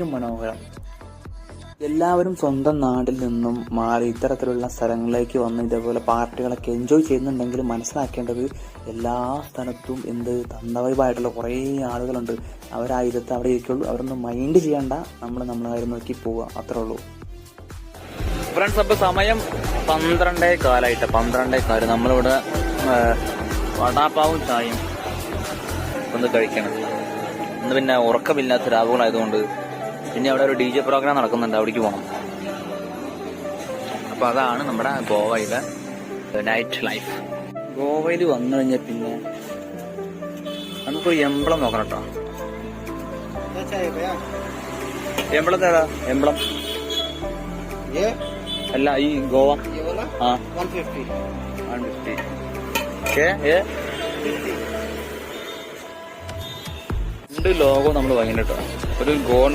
മനോഹരം. എല്ലാവരും സ്വന്തം നാട്ടിൽ നിന്നും മാറി ഇത്തരത്തിലുള്ള സ്ഥലങ്ങളിലേക്ക് വന്ന് ഇതേപോലെ പാർട്ടികളൊക്കെ എൻജോയ് ചെയ്യുന്നുണ്ടെങ്കിൽ മനസ്സിലാക്കേണ്ടത് എല്ലാ സ്ഥലത്തും തന്തവൈബായിട്ടുള്ള കുറേ ആളുകളുണ്ട്. അവരായിരത്ത് അവിടെ ഇരിക്കുള്ളൂ. അവരൊന്നും മൈൻഡ് ചെയ്യണ്ട. നമ്മളെ കാര്യം നോക്കി പോവുക, അത്രേ ഉള്ളൂ. ഫ്രണ്ട്സ്, അപ്പൊ സമയം 12:15. നമ്മളിവിടെ വടാപ്പാവും ചായയും ഒന്ന് കഴിക്കണം. ഇന്ന് പിന്നെ ഉറക്കമില്ലാത്ത രാവുകളായതുകൊണ്ട് പിന്നെ അവിടെ ഒരു DJ പ്രോഗ്രാം നടക്കുന്നുണ്ട്, അവിടേക്ക് പോകണം. അപ്പൊ അതാണ് നമ്മുടെ ഗോവയിലെ നൈറ്റ് ലൈഫ്. ഗോവയിൽ വന്നു കഴിഞ്ഞാൽ പിന്നെ നമുക്കൊരു എംബ്ലം നോക്കണം കേട്ടോ. എംബ്ലത്തേതാ? എംബ്ലം അല്ല, ഈ ഗോവ 150. ലോഗോ നമ്മൾ വാങ്ങിട്ടോ. ഒരു ഗോവ